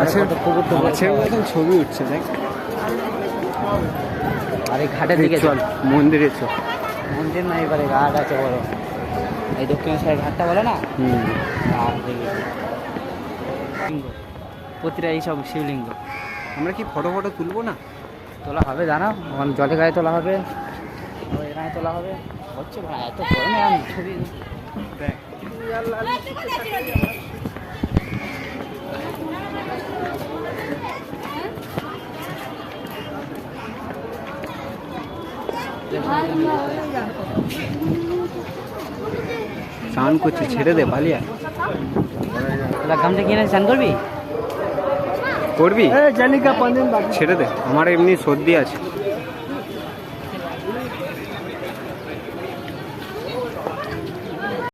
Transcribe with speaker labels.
Speaker 1: মাছের মতন ছবি উঠছে দেখ।
Speaker 2: আর এই ঘাটের দিকে
Speaker 1: চল মন্দিরে চল।
Speaker 2: মন্দির না, এবারে ঘাট আছে বড়, এই দক্ষিণেশ্বরের ঘাটটা বলে না। আর দেখি লিঙ্গ, প্রতিটা এইসব শিবলিঙ্গ।
Speaker 1: আমরা কি ফটো ফটো তুলবো না?
Speaker 2: তোলা হবে, জানাও ওখানে জলে গায়ে তোলা হবে, এখানে তোলা হবে। হচ্ছে ভাই এত গরমে আমি ছবি
Speaker 1: দেখ। স্নান করছি, ছেড়ে দে বালিয়া।
Speaker 2: গামছা কিনে স্নান করবি?
Speaker 1: করবি? ছেড়ে দে, আমার এমনি সর্দি আছে।